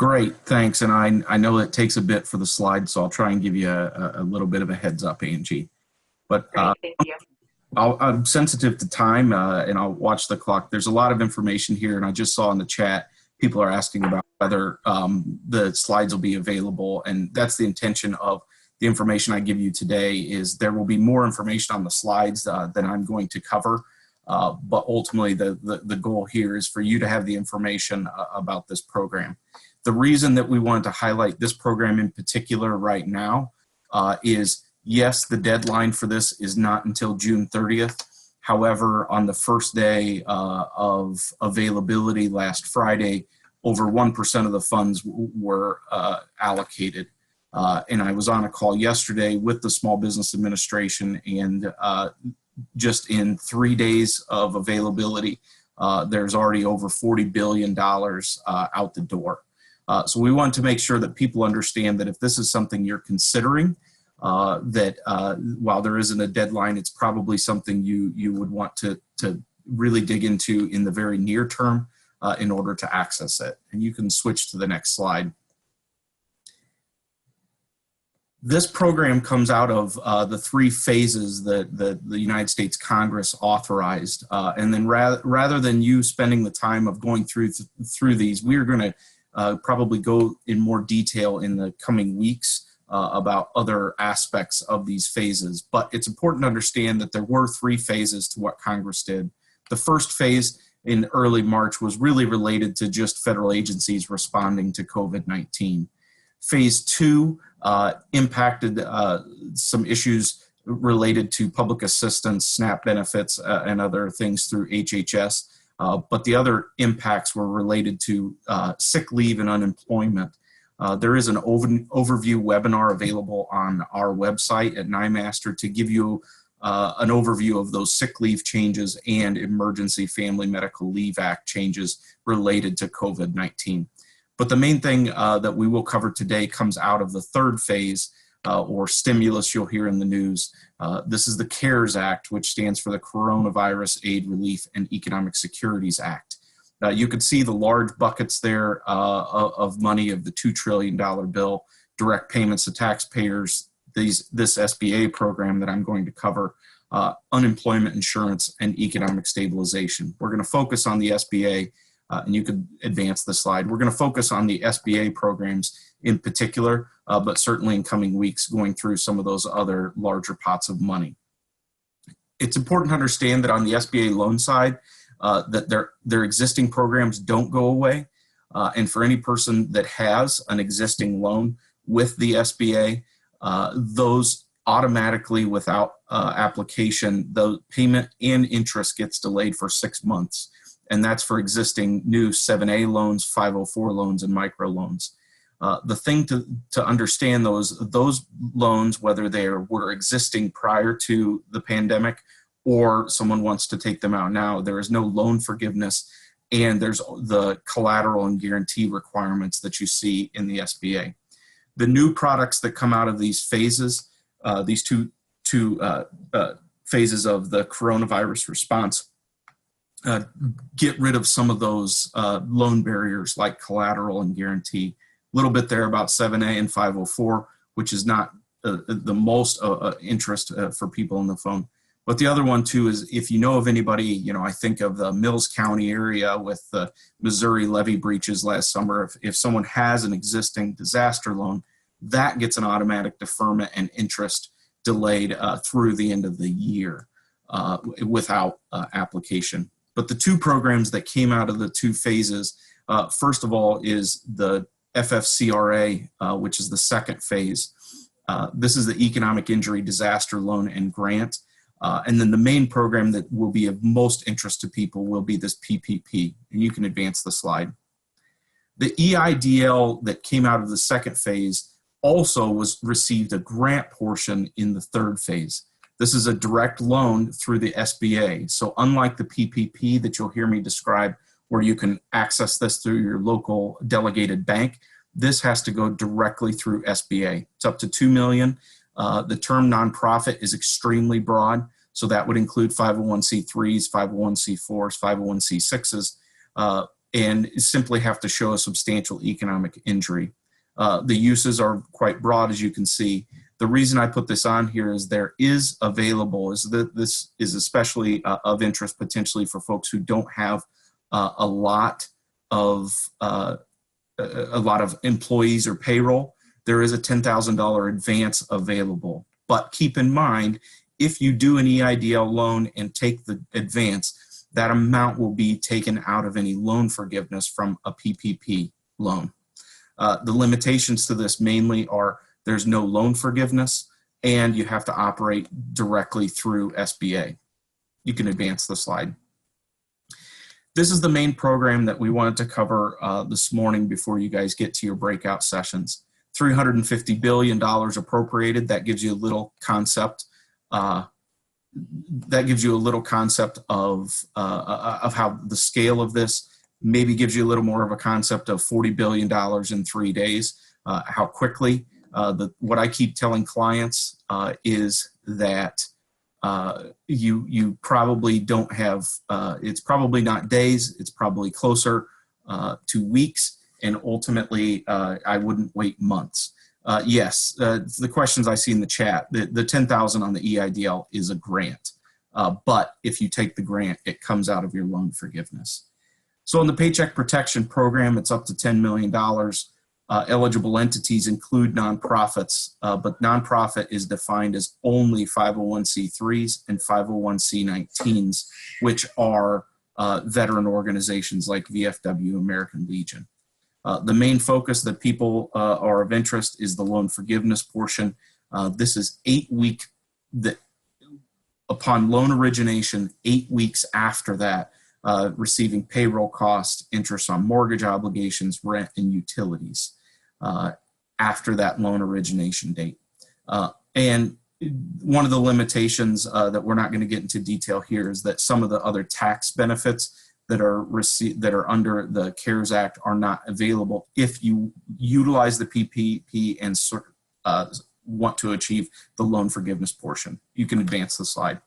Great, thanks. And I know it takes a bit for the slide, so I'll try and give you a little bit of a heads up, Angie. But Great, thank you. I'm sensitive to time, and I'll watch the clock. There's a lot of information here, and I just saw in the chat people are asking about whether the slides will be available, and that's the intention of the information I give you today. Is there will be more information on the slides than I'm going to cover, but ultimately the goal here is for you to have the information about this program. The reason that we wanted to highlight this program in particular right now is, yes, the deadline for this is not until June 30th. However, on the first day of availability last Friday, over 1% of the funds were allocated. And I was on a call yesterday with the Small Business Administration, and just in 3 days of availability, there's already over $40 billion out the door. So we want to make sure that people understand that if this is something you're considering, that while there isn't a deadline, it's probably something you would want to really dig into in the very near term in order to access it. And you can switch to the next slide. This program comes out of the 3 phases that the United States Congress authorized. And then rather than you spending the time of going through these, we're going to probably go in more detail in the coming weeks about other aspects of these phases. But it's important to understand that there were 3 phases to what Congress did. The first phase in early March was really related to just federal agencies responding to COVID-19. Phase 2 impacted some issues related to public assistance, SNAP benefits, and other things through HHS. But the other impacts were related to sick leave and unemployment. There is an overview webinar available on our website at NIMASTER to give you an overview of those sick leave changes and Emergency Family Medical Leave Act changes related to COVID-19. But the main thing that we will cover today comes out of the 3rd phase, or stimulus you'll hear in the news. This is the CARES Act, which stands for the Coronavirus Aid, Relief, and Economic Securities Act. You can see the large buckets there of money of the $2 trillion bill, direct payments to taxpayers, this SBA program that I'm going to cover, unemployment insurance, and economic stabilization. We're going to focus on the SBA, and you could advance the slide. We're going to focus on the SBA programs in particular, but certainly in coming weeks going through some of those other larger pots of money. It's important to understand that on the SBA loan side, that their existing programs don't go away. And for any person that has an existing loan with the SBA, those automatically without application, the payment and interest gets delayed for 6 months. And that's for existing new 7A loans, 504 loans, and micro loans. The thing to understand those loans, whether they were existing prior to the pandemic or someone wants to take them out now, there is no loan forgiveness, and there's the collateral and guarantee requirements that you see in the SBA. The new products that come out of these phases, these two phases of the coronavirus response, get rid of some of those loan barriers like collateral and guarantee. A little bit there about 7A and 504, which is not the most interest for people on the phone. But the other one too is, if you know of anybody, I think of the Mills County area with the Missouri levee breaches last summer. If someone has an existing disaster loan, that gets an automatic deferment and interest delayed through the end of the year without application. But the 2 programs that came out of the 2 phases, first of all, is the FFCRA, which is the 2nd phase. This is the Economic Injury Disaster Loan and Grant. And then the main program that will be of most interest to people will be this PPP. And you can advance the slide. The EIDL that came out of the 2nd phase also received a grant portion in the 3rd phase. This is a direct loan through the SBA. So unlike the PPP that you'll hear me describe, where you can access this through your local delegated bank, this has to go directly through SBA. It's up to $2 million. The term nonprofit is extremely broad, so that would include 501c3s, 501c4s, 501c6s. and simply have to show a substantial economic injury. The uses are quite broad, as you can see. The reason I put this on here is there is available, is that this is especially of interest potentially for folks who don't have a lot of employees or payroll. There is a $10,000 advance available. But keep in mind, if you do an EIDL loan and take the advance, that amount will be taken out of any loan forgiveness from a PPP loan. The limitations to this mainly are there's no loan forgiveness, and you have to operate directly through SBA. You can advance the slide. This is the main program that we wanted to cover this morning before you guys get to your breakout sessions. $350 billion appropriated. That gives you a little concept. Of how the scale of this. Maybe gives you a little more of a concept of $40 billion in 3 days. How quickly. What I keep telling clients is that you probably don't have, it's probably not days, it's probably closer to weeks, and ultimately I wouldn't wait months. Yes, the questions I see in the chat, the 10,000 on the EIDL is a grant, but if you take the grant, it comes out of your loan forgiveness. So in the Paycheck Protection Program, it's up to $10 million. Eligible entities include nonprofits, but nonprofit is defined as only 501c3s and 501c19s, which are veteran organizations like VFW, American Legion. The main focus that people are of interest is the loan forgiveness portion. This is 8 week, upon loan origination, 8 weeks after that, receiving payroll costs, interest on mortgage obligations, rent, and utilities after that loan origination date. And one of the limitations that we're not going to get into detail here is that some of the other tax benefits that are under the CARES Act are not available if you utilize the PPP and want to achieve the loan forgiveness portion. You can advance the slide.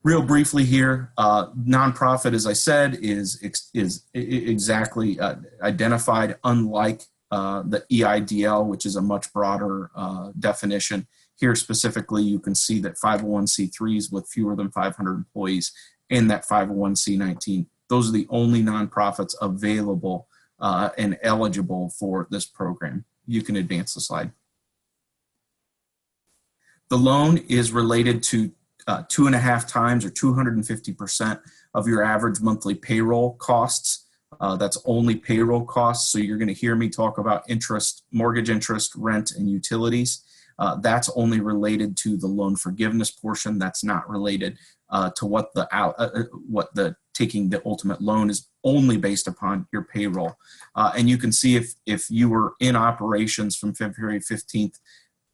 Real briefly here, nonprofit, as I said, is exactly identified, unlike the EIDL, which is a much broader definition. Here specifically, you can see that 501c3s with fewer than 500 employees and that 501c19. Those are the only nonprofits available and eligible for this program. You can advance the slide. The loan is related to 2.5 times or 250% of your average monthly payroll costs. That's only payroll costs. So you're going to hear me talk about interest, mortgage interest, rent, and utilities. That's only related to the loan forgiveness portion. That's not related to what the taking the ultimate loan is only based upon your payroll. And you can see if you were in operations from February 15th,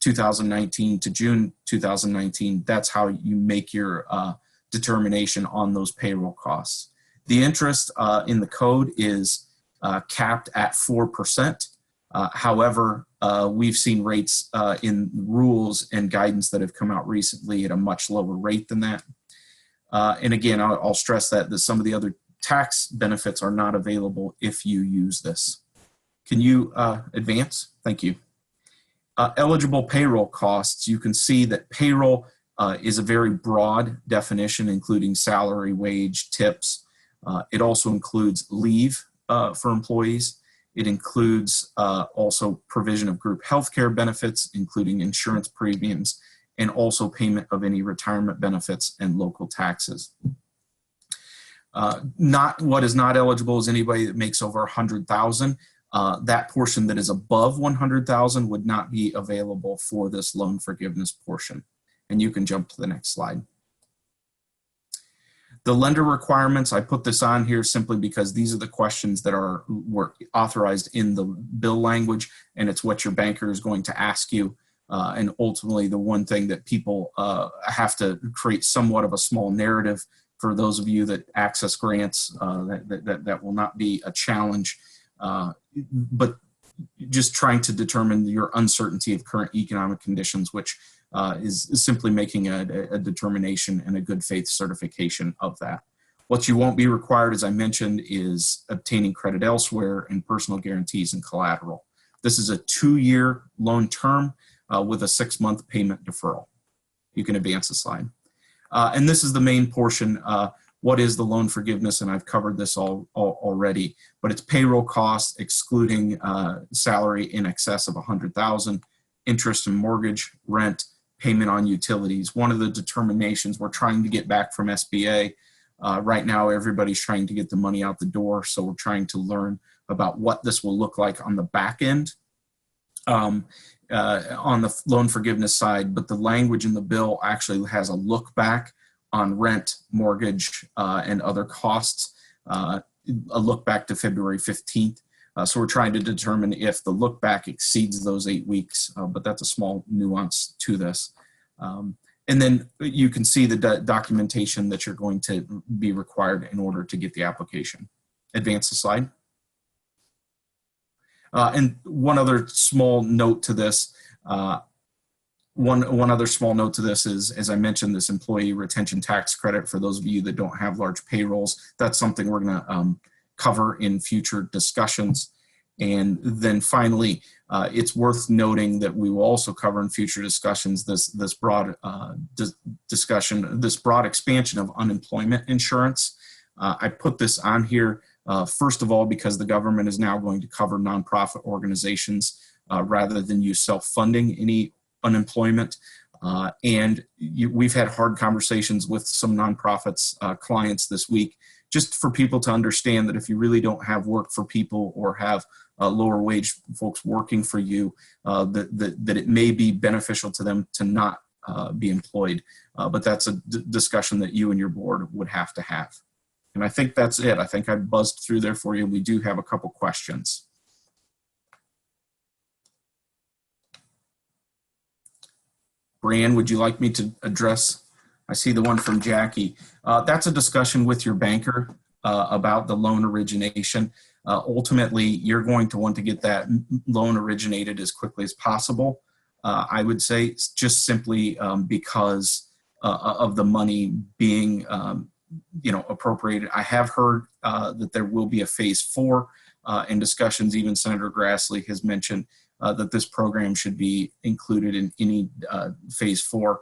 2019 to June 2019, that's how you make your determination on those payroll costs. The interest in the code is capped at 4%. However, we've seen rates in rules and guidance that have come out recently at a much lower rate than that. And again, I'll stress that some of the other tax benefits are not available if you use this. Can you advance? Thank you. Eligible payroll costs, you can see that payroll is a very broad definition, including salary, wage, tips. It also includes leave for employees. It includes also provision of group healthcare benefits, including insurance premiums, and also payment of any retirement benefits and local taxes. What is not eligible is anybody that makes over 100,000. That portion that is above 100,000 would not be available for this loan forgiveness portion. And you can jump to the next slide. The lender requirements, I put this on here simply because these are the questions that were authorized in the bill language, and it's what your banker is going to ask you. And ultimately, the one thing that people have to create somewhat of a small narrative for those of you that access grants, that will not be a challenge. But just trying to determine your uncertainty of current economic conditions, which is simply making a determination and a good faith certification of that. What you won't be required, as I mentioned, is obtaining credit elsewhere and personal guarantees and collateral. This is a 2-year loan term with a 6-month payment deferral. You can advance the slide. And this is the main portion. What is the loan forgiveness? And I've covered this already, but it's payroll costs excluding salary in excess of $100,000, interest and mortgage, rent, payment on utilities. One of the determinations we're trying to get back from SBA. Right now, everybody's trying to get the money out the door, so we're trying to learn about what this will look like on the back end on the loan forgiveness side, but the language in the bill actually has a look back on rent, mortgage, and other costs, a look back to February 15th. So we're trying to determine if the look back exceeds those 8 weeks, but that's a small nuance to this. And then you can see the documentation that you're going to be required in order to get the application. Advance the slide. And one other small note to this, one other small note to this is, as I mentioned, this employee retention tax credit for those of you that don't have large payrolls. That's something we're going to cover in future discussions. And then finally, it's worth noting that we will also cover in future discussions this broad discussion, this broad expansion of unemployment insurance. I put this on here, first of all, because the government is now going to cover nonprofit organizations rather than use self-funding any unemployment. And we've had hard conversations with some nonprofits clients this week, just for people to understand that if you really don't have work for people or have lower wage folks working for you, that it may be beneficial to them to not be employed. But that's a discussion that you and your board would have to have. And I think that's it. I think I buzzed through there for you. We do have a couple questions. Brianne, would you like me to address? I see the one from Jackie. That's a discussion with your banker about the loan origination. Ultimately, you're going to want to get that loan originated as quickly as possible. I would say just simply because of the money being appropriated. I have heard that there will be a phase 4 in discussions. Even Senator Grassley has mentioned that this program should be included in any phase 4.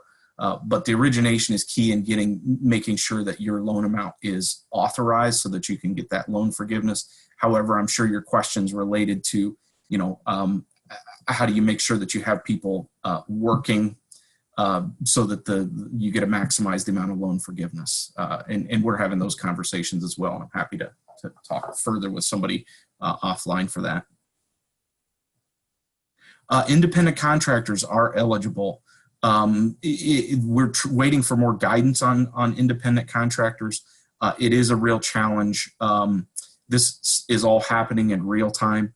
But the origination is key in making sure that your loan amount is authorized so that you can get that loan forgiveness. However, I'm sure your questions related to, how do you make sure that you have people working so that you get to maximize the amount of loan forgiveness. And we're having those conversations as well. And I'm happy to talk further with somebody offline for that. Independent contractors are eligible. We're waiting for more guidance on independent contractors. It is a real challenge. This is all happening in real time.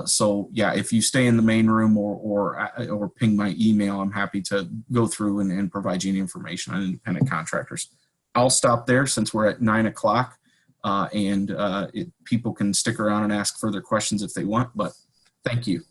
So yeah, if you stay in the main room or ping my email, I'm happy to go through and provide you any information on independent contractors. I'll stop there since we're at 9 o'clock and people can stick around and ask further questions if they want, but thank you.